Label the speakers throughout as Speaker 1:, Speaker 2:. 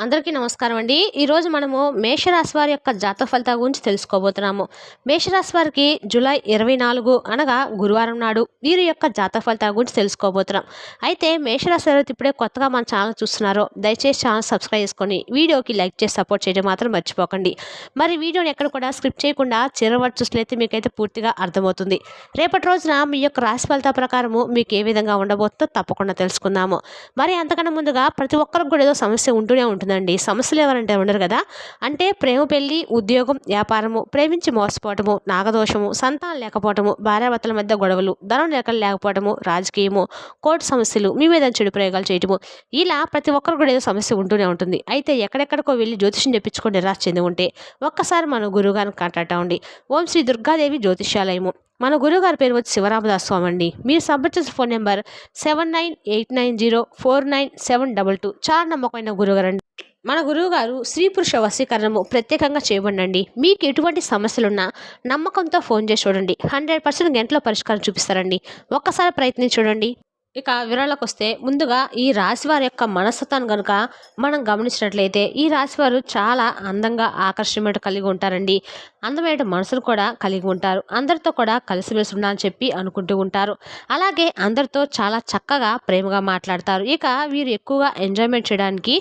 Speaker 1: అందరికీ నమస్కారం అండి. ఈరోజు మనము మేషరాశి వారి యొక్క జాతక ఫలితాల గురించి తెలుసుకోబోతున్నాము. మేషరాశి వారికి జూలై 24 అనగా గురువారం నాడు వీరి యొక్క జాతక ఫలితాల గురించి తెలుసుకోబోతున్నాం. అయితే మేషరాశి వారు ఇప్పుడే కొత్తగా మన ఛానల్ చూస్తున్నారో దయచేసి ఛానల్ సబ్స్క్రైబ్ చేసుకొని వీడియోకి లైక్ చేసి సపోర్ట్ చేయడం మాత్రం మర్చిపోకండి. మరి వీడియోని ఎక్కడ కూడా స్క్రిప్ట్ చేయకుండా చివరి వరకు చూసినట్లయితే మీకైతే పూర్తిగా అర్థమవుతుంది. రేపటి రోజున మీ యొక్క రాశి ఫలితాల ప్రకారము మీకు ఏ విధంగా ఉండబోతుందో తప్పకుండా తెలుసుకుందాము. మరి అంతకన్నా ముందుగా ప్రతి ఒక్కరికి కూడా ఏదో సమస్య ఉంటూనే ఉంటుందండి. సమస్యలు ఎవరంటే ఉండరు కదా. అంటే ప్రేమ, పెళ్లి, ఉద్యోగం, వ్యాపారము, ప్రేమించి మోసపోవటము, నాగదోషము, సంతానం లేకపోవటము, భార్యాభర్తల మధ్య గొడవలు, ధనం లేకపోవటము, రాజకీయము, కోర్టు సమస్యలు, మీ మీద చెడు ప్రయోగాలు చేయటము, ఇలా ప్రతి ఒక్కరు కూడా ఏదో సమస్య ఉంటూనే ఉంటుంది. అయితే ఎక్కడెక్కడికో వెళ్ళి జ్యోతిష్యం చెప్పించుకొని నిరాశ చెంది ఉంటే ఒక్కసారి మన గురువుగారిని కాంటాక్ట్ అవ్వండి. ఓం శ్రీ దుర్గాదేవి జ్యోతిష్యాలయము. మన గురువుగారి పేరు వచ్చి శివరామదాస్ స్వామి అండి. మీరు సంప్రదించిన ఫోన్ నెంబర్ 7989049722. చాలా నమ్మకమైన గురువుగారండి. మన గురువుగారు స్త్రీ పురుష వశీకరణము ప్రత్యేకంగా చేయబడండి. మీకు ఎటువంటి సమస్యలున్నా నమ్మకంతో ఫోన్ చేసి చూడండి. 100% గంటలో పరిష్కారం చూపిస్తారండి. ఒక్కసారి ప్రయత్నించి చూడండి. ఇక వివరాలకు వస్తే ముందుగా ఈ రాశివారి యొక్క మనస్తత్వాన్ని కనుక మనం గమనించినట్లయితే ఈ రాశివారు చాలా అందంగా ఆకర్షణ కలిగి ఉంటారండి. అందమైన మనసును కూడా కలిగి ఉంటారు. అందరితో కూడా కలిసిమెలిసి ఉండాలని చెప్పి అనుకుంటూ ఉంటారు. అలాగే అందరితో చాలా చక్కగా ప్రేమగా మాట్లాడతారు. ఇక వీరు ఎక్కువగా ఎంజాయ్మెంట్ చేయడానికి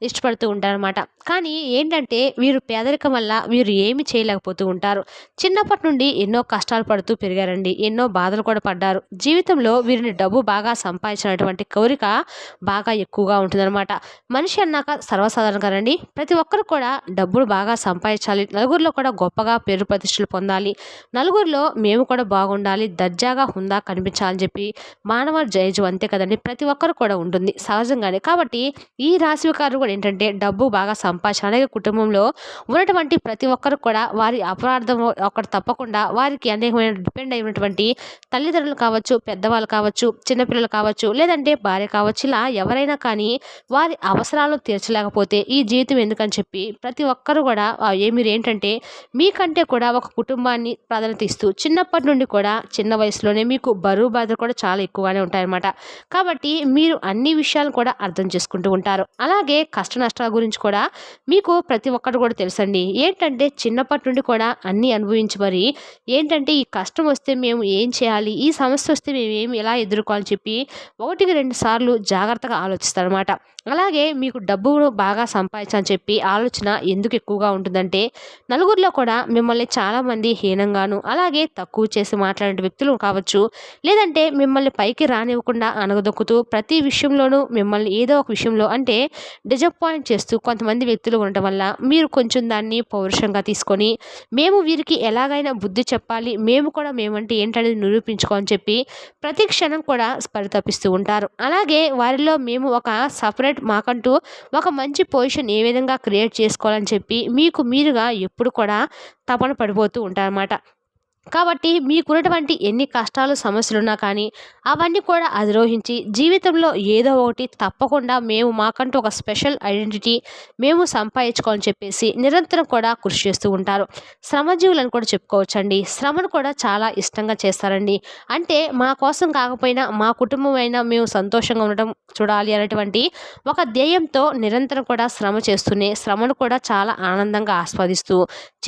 Speaker 1: ఇష్టపడుతూ ఉంటారన్నమాట. కానీ ఏంటంటే వీరు పేదరికం వల్ల వీరు ఏమి చేయలేకపోతూ ఉంటారు. చిన్నప్పటి నుండి ఎన్నో కష్టాలు పడుతూ పెరిగారండి. ఎన్నో బాధలు కూడా పడ్డారు. జీవితంలో వీరిని డబ్బు బాగా సంపాదించినటువంటి కోరిక బాగా ఎక్కువగా ఉంటుందన్నమాట. మనిషి అన్నాక సర్వసాధారణం కదండి. ప్రతి ఒక్కరు కూడా డబ్బులు బాగా సంపాదించాలి, నలుగురిలో కూడా గొప్పగా పేరు ప్రతిష్టలు పొందాలి, నలుగురిలో మేము కూడా బాగుండాలి, దర్జాగా హుందా కనిపించాలని చెప్పి మానవ జయజు అంతే కదండి. ప్రతి ఒక్కరు కూడా ఉంటుంది సహజంగానే. కాబట్టి ఈ రాశికారు కూడా ఏంటంటే డబ్బు బాగా సంపాదించాలి. అలాగే కుటుంబంలో ఉన్నటువంటి ప్రతి ఒక్కరు కూడా వారి అపరాధం ఒకటి తప్పకుండా వారికి అనేకమైన డిపెండ్ అయినటువంటి తల్లిదండ్రులు కావచ్చు, పెద్దవాళ్ళు కావచ్చు, చిన్నపిల్లలు కావచ్చు, లేదంటే భార్య కావచ్చు, ఇలా ఎవరైనా కానీ వారి అవసరాలను తీర్చలేకపోతే ఈ జీవితం ఎందుకని చెప్పి ప్రతి ఒక్కరు కూడా మీరు ఏంటంటే మీకంటే కూడా ఒక కుటుంబాన్ని ప్రాధాన్యత ఇస్తూ చిన్నప్పటి నుండి కూడా చిన్న వయసులోనే మీకు బరువు బాధలు కూడా చాలా ఎక్కువగానే ఉంటాయన్నమాట. కాబట్టి మీరు అన్ని విషయాలను కూడా అర్థం చేసుకుంటూ ఉంటారు. అలాగే కష్ట నష్టాల గురించి కూడా మీకు ప్రతి ఒక్కరు కూడా తెలుసండి. ఏంటంటే చిన్నప్పటి నుండి కూడా అన్నీ అనుభవించి మరి ఏంటంటే ఈ కష్టం వస్తే మేము ఏం చేయాలి, ఈ సమస్య వస్తే మేము ఏమి ఎలా ఎదుర్కోవాలని చెప్పి 1-2 సార్లు జాగ్రత్తగా ఆలోచిస్తారనమాట. అలాగే మీకు డబ్బు బాగా సంపాదించాలని చెప్పి ఆలోచన ఎందుకు ఎక్కువగా ఉంటుందంటే నలుగురిలో కూడా మిమ్మల్ని చాలామంది హీనంగాను అలాగే తక్కువ చేసి మాట్లాడే వ్యక్తులు కావచ్చు, లేదంటే మిమ్మల్ని పైకి రానివ్వకుండా అనగదొక్కుతూ ప్రతి విషయంలోనూ మిమ్మల్ని ఏదో ఒక విషయంలో అంటే డిజపాయింట్ చేస్తూ కొంతమంది వ్యక్తులు ఉండటం వల్ల మీరు కొంచెం దాన్ని పౌరుషంగా తీసుకొని మేము వీరికి ఎలాగైనా బుద్ధి చెప్పాలి, మేము కూడా మేమంటే ఏంటనేది నిరూపించుకోని చెప్పి ప్రతి క్షణం కూడా పరితపిస్తూ ఉంటారు. అలాగే వారిలో మేము ఒక సపరేట్ మాకంటూ ఒక మంచి పొజిషన్ ఏ విధంగా క్రియేట్ చేసుకోవాలని చెప్పి మీకు మీరుగా ఎప్పుడు కూడా తపన పడిపోతూ ఉంటారన్నమాట. కాబట్టి మీకున్నటువంటి ఎన్ని కష్టాలు సమస్యలున్నా కానీ అవన్నీ కూడా అధిరోహించి జీవితంలో ఏదో ఒకటి తప్పకుండా మేము మాకంటూ ఒక స్పెషల్ ఐడెంటిటీ మేము సంపాదించుకోవాలని చెప్పేసి నిరంతరం కూడా కృషి చేస్తూ ఉంటారు. శ్రమజీవులను కూడా చెప్పుకోవచ్చండి. శ్రమను కూడా చాలా ఇష్టంగా చేస్తారండి. అంటే మా కోసం కాకపోయినా మా కుటుంబం అయినా మేము సంతోషంగా ఉండటం చూడాలి అనేటువంటి ఒక ధ్యేయంతో నిరంతరం కూడా శ్రమ చేస్తూనే శ్రమను కూడా చాలా ఆనందంగా ఆస్వాదిస్తూ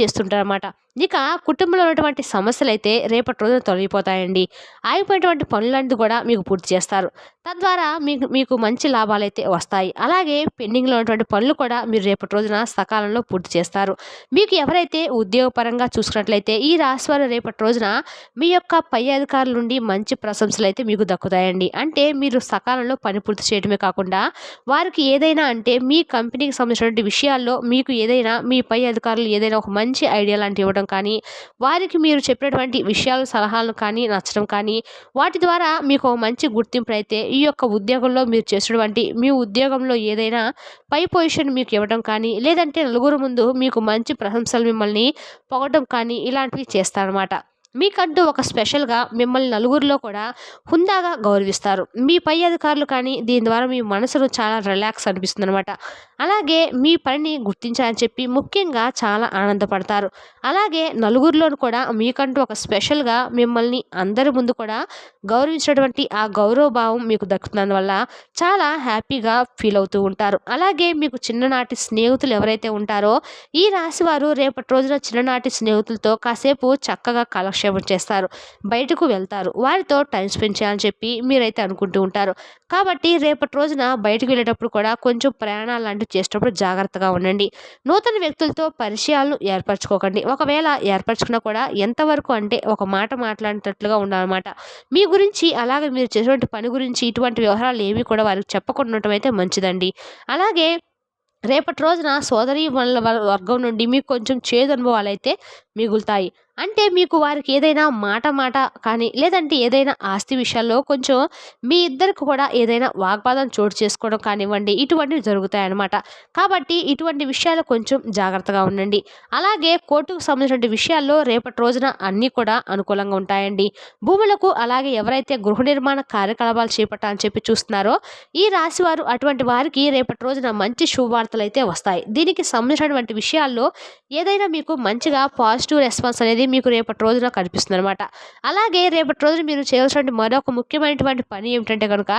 Speaker 1: చేస్తుంటారన్నమాట. ఇక కుటుంబంలో ఉన్నటువంటి సమస్యలు అయితే రేపటి రోజున తొలగిపోతాయండి. ఆగిపోయినటువంటి పనులన్నీ కూడా మీకు పూర్తి చేస్తారు. తద్వారా మీకు మంచి లాభాలు అయితే వస్తాయి. అలాగే పెండింగ్లో ఉన్నటువంటి పనులు కూడా మీరు రేపటి రోజున సకాలంలో పూర్తి చేస్తారు. మీకు ఎవరైతే ఉద్యోగపరంగా చూసుకున్నట్లయితే ఈ రాశివారు రేపటి రోజున మీ యొక్క పై అధికారుల నుండి మంచి ప్రశంసలు అయితే మీకు దక్కుతాయండి. అంటే మీరు సకాలంలో పని పూర్తి చేయడమే కాకుండా వారికి ఏదైనా అంటే మీ కంపెనీకి సంబంధించినటువంటి విషయాల్లో మీకు ఏదైనా మీ పై అధికారులు ఏదైనా ఒక మంచి ఐడియా లాంటి ఇవ్వడం కానీ వారికి మీరు చెప్పినటువంటి విషయాలు సలహాలు కానీ నచ్చడం కానీ వాటి ద్వారా మీకు ఒక మంచి గుర్తింపు అయితే ఈ యొక్క ఉద్యోగంలో మీరు చేసినటువంటి మీ ఉద్యోగంలో ఏదైనా పై పొజిషన్ మీకు ఇవ్వడం కానీ లేదంటే నలుగురు ముందు మీకు మంచి ప్రశంసలు మిమ్మల్ని పొగడం కానీ ఇలాంటివి చేస్తారన్నమాట. మీకంటూ ఒక స్పెషల్‌గా మిమ్మల్ని నలుగురిలో కూడా హుందాగా గౌరవిస్తారు. మీ పై అధికారులు కానీ దీని ద్వారా మీ మనసును చాలా రిలాక్స్ అనిపిస్తుందనమాట. అలాగే మీ పనిని గుర్తించారని చెప్పి ముఖ్యంగా చాలా ఆనందపడతారు. అలాగే నలుగురిలోను కూడా మీకంటూ ఒక స్పెషల్‌గా మిమ్మల్ని అందరి ముందు కూడా గౌరవించినటువంటి ఆ గౌరవ భావం మీకు దక్కుతున్నందువల్ల చాలా హ్యాపీగా ఫీల్ అవుతూ ఉంటారు. అలాగే మీకు చిన్ననాటి స్నేహితులు ఎవరైతే ఉంటారో ఈ రాశివారు రేపటి రోజున చిన్ననాటి స్నేహితులతో కాసేపు చక్కగా కాలక్షేపం చేస్తారు. బయటకు వెళ్తారు. వారితో టైం స్పెండ్ చేయాలని చెప్పి మీరైతే అనుకుంటూ ఉంటారు. కాబట్టి రేపటి రోజున బయటకు వెళ్ళేటప్పుడు కూడా కొంచెం ప్రయాణాలు లాంటివి చేసేటప్పుడు జాగ్రత్తగా ఉండండి. నూతన వ్యక్తులతో పరిచయాలు ఏర్పరచుకోకండి. ఒకవేళ ఏర్పరచుకున్నా కూడా ఎంతవరకు అంటే ఒక మాట మాట్లాడేటట్లుగా ఉండాలన్నమాట. మీ గురించి అలాగే మీరు చేసేటువంటి పని గురించి ఇటువంటి వ్యవహారాలు ఏవి కూడా వారికి చెప్పకుండా ఉండటం అయితే మంచిదండి. అలాగే రేపటి రోజున సోదరీమణుల వర్గం నుండి మీకు కొంచెం చేదు అనుభవాలైతే మిగులుతాయి. అంటే మీకు వారికి ఏదైనా మాట కానీ లేదంటే ఏదైనా ఆస్తి విషయాల్లో కొంచెం మీ ఇద్దరికి కూడా ఏదైనా వాగ్వాదం చోటు చేసుకోవడం కానివ్వండి, ఇటువంటివి జరుగుతాయన్నమాట. కాబట్టి ఇటువంటి విషయాలు కొంచెం జాగ్రత్తగా ఉండండి. అలాగే కోర్టుకు సంబంధించిన విషయాల్లో రేపటి రోజున అన్నీ కూడా అనుకూలంగా ఉంటాయండి. భూములకు అలాగే ఎవరైతే గృహ నిర్మాణ కార్యకలాపాలు చేపట్టాలని చెప్పి చూస్తున్నారో ఈ రాశివారు అటువంటి వారికి రేపటి రోజున మంచి శుభవార్తలు అయితే వస్తాయి. దీనికి సంబంధించినటువంటి విషయాల్లో ఏదైనా మీకు మంచిగా పాజిటివ్ రెస్పాన్స్ అనేది మీకు రేపటి రోజున కనిపిస్తుందనమాట. అలాగే రేపటి రోజున మీరు చేయాల్సిన మరొక ముఖ్యమైనటువంటి పని ఏమిటంటే కనుక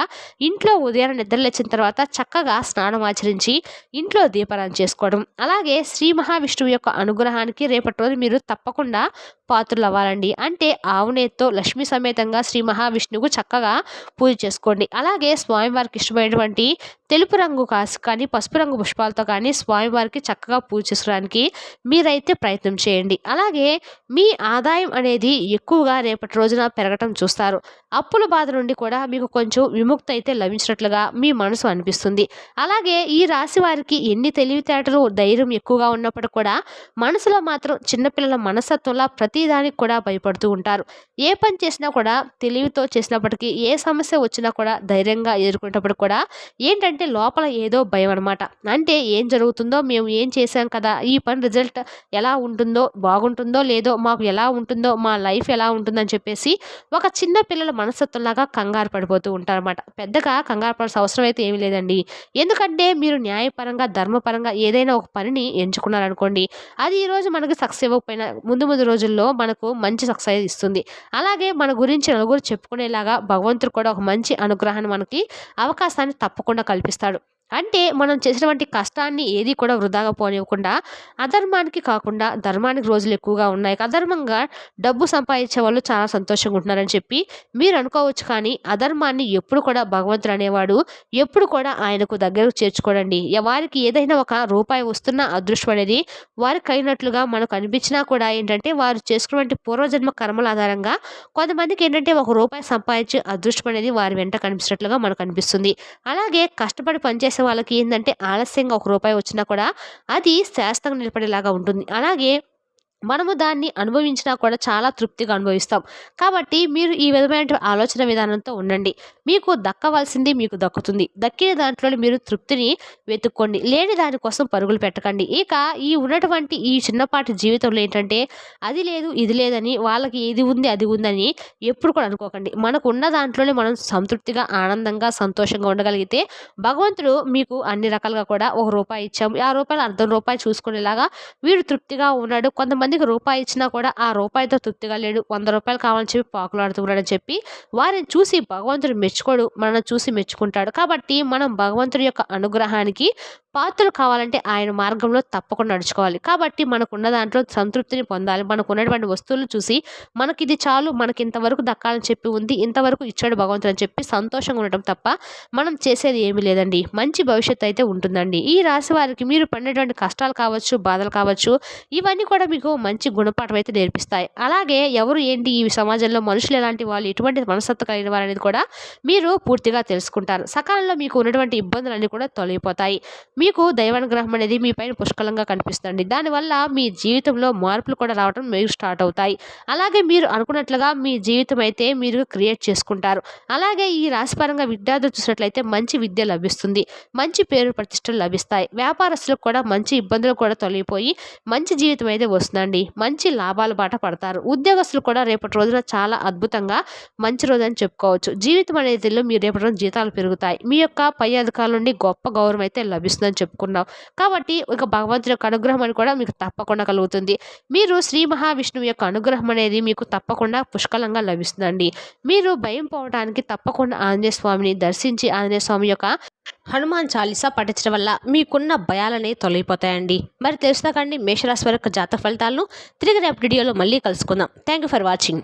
Speaker 1: ఇంట్లో ఉదయాన్నే నిద్రలేచిన తర్వాత చక్కగా స్నానం ఆచరించి ఇంట్లో దీపారాధన చేసుకోవడం. అలాగే శ్రీ మహావిష్ణువు యొక్క అనుగ్రహానికి రేపటి రోజు మీరు తప్పకుండా పాత్రలు అవ్వాలండి. అంటే ఆవు నెయ్యితో లక్ష్మీ సమేతంగా శ్రీ మహావిష్ణువుకు చక్కగా పూజ చేసుకోండి. అలాగే స్వామివారికి ఇష్టమైనటువంటి తెలుపు రంగు కాసు కానీ పసుపు రంగు పుష్పాలతో కానీ స్వామివారికి చక్కగా పూజ చేసుకోవడానికి మీరైతే ప్రయత్నం చేయండి. అలాగే మీ ఆదాయం అనేది ఎక్కువగా రేపటి రోజున పెరగటం చూస్తారు. అప్పుల బాధ నుండి కూడా మీకు కొంచెం విముక్తి అయితే లభించినట్లుగా మీ మనసు అనిపిస్తుంది. అలాగే ఈ రాశి వారికి ఎన్ని తెలివితేటలు ధైర్యం ఎక్కువగా ఉన్నప్పటికీ కూడా మనసులో మాత్రం చిన్నపిల్లల మనస్తత్వంలా ప్రతిదానికి కూడా భయపడుతూ ఉంటారు. ఏ పని చేసినా కూడా తెలివితో చేసినప్పటికీ ఏ సమస్య వచ్చినా కూడా ధైర్యంగా ఎదుర్కొనేటప్పుడు కూడా ఏంటంటే లోపల ఏదో భయం అనమాట. అంటే ఏం జరుగుతుందో, మేము ఏం చేశాం కదా, ఈ పని రిజల్ట్ ఎలా ఉంటుందో, బాగుంటుందో లేదో, మాకు ఎలా ఉంటుందో, మా లైఫ్ ఎలా ఉంటుందని చెప్పేసి ఒక చిన్న పిల్లల మనస్తత్వంలాగా కంగారు పడిపోతూ ఉంటారన్నమాట. పెద్దగా కంగారు పడాల్సిన అవసరం అయితే ఏమీ లేదండి. ఎందుకంటే మీరు న్యాయపరంగా ధర్మపరంగా ఏదైనా ఒక పనిని ఎంచుకున్నారనుకోండి, అది ఈరోజు మనకి సక్సెస్ ఇవ్వకపోయినా ముందు ముందు రోజుల్లో మనకు మంచి సక్సెస్ ఇస్తుంది. అలాగే మన గురించి నలుగురు చెప్పుకునేలాగా భగవంతుడు కూడా ఒక మంచి అనుగ్రహాన్ని మనకి అవకాశాన్ని తప్పకుండా కల్పిస్తాడు. అంటే మనం చేసినటువంటి కష్టాన్ని ఏది కూడా వృధాగా పోనివ్వకుండా అధర్మానికి కాకుండా ధర్మానికి రోజులు ఎక్కువగా ఉన్నాయి. అధర్మంగా డబ్బు సంపాదించే వాళ్ళు చాలా సంతోషంగా ఉంటున్నారని చెప్పి మీరు అనుకోవచ్చు. కానీ అధర్మాన్ని ఎప్పుడు కూడా భగవంతుడు అనేవాడు ఎప్పుడు కూడా ఆయనకు దగ్గరకు చేర్చుకోడండి. వారికి ఏదైనా ఒక రూపాయి వస్తున్న అదృష్టం అనేది వారికి అయినట్లుగా మనకు అనిపించినా కూడా ఏంటంటే వారు చేసుకున్నటువంటి పూర్వజన్మ కర్మల ఆధారంగా కొంతమందికి ఏంటంటే ఒక రూపాయి సంపాదించే అదృష్టం అనేది వారి వెంట కనిపించినట్లుగా మనకు అనిపిస్తుంది. అలాగే కష్టపడి పనిచేసే వాళ్ళకి ఏందంటే ఆలస్యంగా ఒక రూపాయి వచ్చినా కూడా అది శాశ్వతంగా నిలబడేలాగా ఉంటుంది. అలాగే మనము దాన్ని అనుభవించినా కూడా చాలా తృప్తిగా అనుభవిస్తాం. కాబట్టి మీరు ఈ విధమైన ఆలోచన విధానంతో ఉండండి. మీకు దక్కవలసింది మీకు దక్కుతుంది. దక్కిన దాంట్లోనే మీరు తృప్తిని వెతుక్కోండి. లేని దానికోసం పరుగులు పెట్టకండి. ఇక ఈ ఉన్నటువంటి ఈ చిన్నపాటి జీవితంలో ఏంటంటే అది లేదు ఇది లేదని వాళ్ళకి ఏది ఉంది అది ఉందని ఎప్పుడు కూడా అనుకోకండి. మనకు ఉన్న దాంట్లోనే మనం సంతృప్తిగా ఆనందంగా సంతోషంగా ఉండగలిగితే భగవంతుడు మీకు అన్ని రకాలుగా కూడా ఒక రూపాయి ఇచ్చాము, ఆ రూపాయలు అర్ధం రూపాయి చూసుకునేలాగా వీడు తృప్తిగా ఉన్నాడు. కొంతమందికి రూపాయి ఇచ్చినా కూడా ఆ రూపాయితో తృప్తిగా లేడు, 100 రూపాయలు కావాలని చెప్పి పాకులాడుతున్నాడని చెప్పి వారిని చూసి భగవంతుడు మెచ్చుకోడు, మనల్ని చూసి మెచ్చుకుంటాడు. కాబట్టి మనం భగవంతుడి యొక్క అనుగ్రహానికి పాత్రలు కావాలంటే ఆయన మార్గంలో తప్పకుండా నడుచుకోవాలి. కాబట్టి మనకున్న దాంట్లో సంతృప్తిని పొందాలి. మనకు ఉన్నటువంటి వస్తువులు చూసి మనకి ఇది చాలు, మనకి ఇంతవరకు దక్కాలని చెప్పి ఉంది, ఇంతవరకు ఇచ్చాడు భగవంతుడు అని చెప్పి సంతోషంగా ఉండటం తప్ప మనం చేసేది ఏమీ లేదండి. మంచి భవిష్యత్తు అయితే ఉంటుందండి. ఈ రాశి వారికి మీరు పడినటువంటి కష్టాలు కావచ్చు, బాధలు కావచ్చు, ఇవన్నీ కూడా మీకు మంచి గుణపాఠం అయితే నేర్పిస్తాయి. అలాగే ఎవరు ఏంటి ఈ సమాజంలో మనుషులు ఎలాంటి వాళ్ళు, ఎటువంటి మనస్తత్వం కలిగిన వారు అనేది కూడా మీరు పూర్తిగా తెలుసుకుంటారు. సకాలంలో మీకు ఉన్నటువంటి ఇబ్బందులన్నీ కూడా తొలగిపోతాయి. మీకు దైవానుగ్రహం అనేది మీ పైన పుష్కలంగా కనిపిస్తుంది. దానివల్ల మీ జీవితంలో మార్పులు కూడా రావడం మీరు స్టార్ట్ అవుతాయి. అలాగే మీరు అనుకున్నట్లుగా మీ జీవితం అయితే మీరు క్రియేట్ చేసుకుంటారు. అలాగే ఈ రాశిపరంగా విద్యార్థులు చూసినట్లయితే మంచి విద్య లభిస్తుంది, మంచి పేరు ప్రతిష్టలు లభిస్తాయి. వ్యాపారస్తులకు కూడా మంచి ఇబ్బందులు కూడా తొలగిపోయి మంచి జీవితం అయితే వస్తుందండి. వస్తాయండి. మంచి లాభాల బాట పడతారు. ఉద్యోగస్తులు కూడా రేపటి రోజున చాలా అద్భుతంగా మంచి రోజని చెప్పుకోవచ్చు. జీవితం అనేదిలో మీరు రేపటి రోజున జీతాలు పెరుగుతాయి. మీ యొక్క పై అధికారుల నుండి గొప్ప గౌరవం అయితే లభిస్తుందని చెప్పుకున్నాం. కాబట్టి ఇక భగవంతుడి యొక్క అనుగ్రహం అని కూడా మీకు తప్పకుండా కలుగుతుంది. మీరు శ్రీ మహావిష్ణువు యొక్క అనుగ్రహం అనేది మీకు తప్పకుండా పుష్కలంగా లభిస్తుందండి. మీరు భయం పోవడానికి తప్పకుండా ఆంజనేయ స్వామిని దర్శించి ఆంజనేయ స్వామి యొక్క హనుమాన్ చాలీసా పఠించడం వల్ల మీకున్న భయాలనేవి తొలగిపోతాయండి. మరి తెలుసునా కండి మేషరాశి వారి యొక్క జాతక ఫలితాలను తిరిగి రేపు వీడియోలో మళ్ళీ కలుసుకుందాం. Thank you for watching.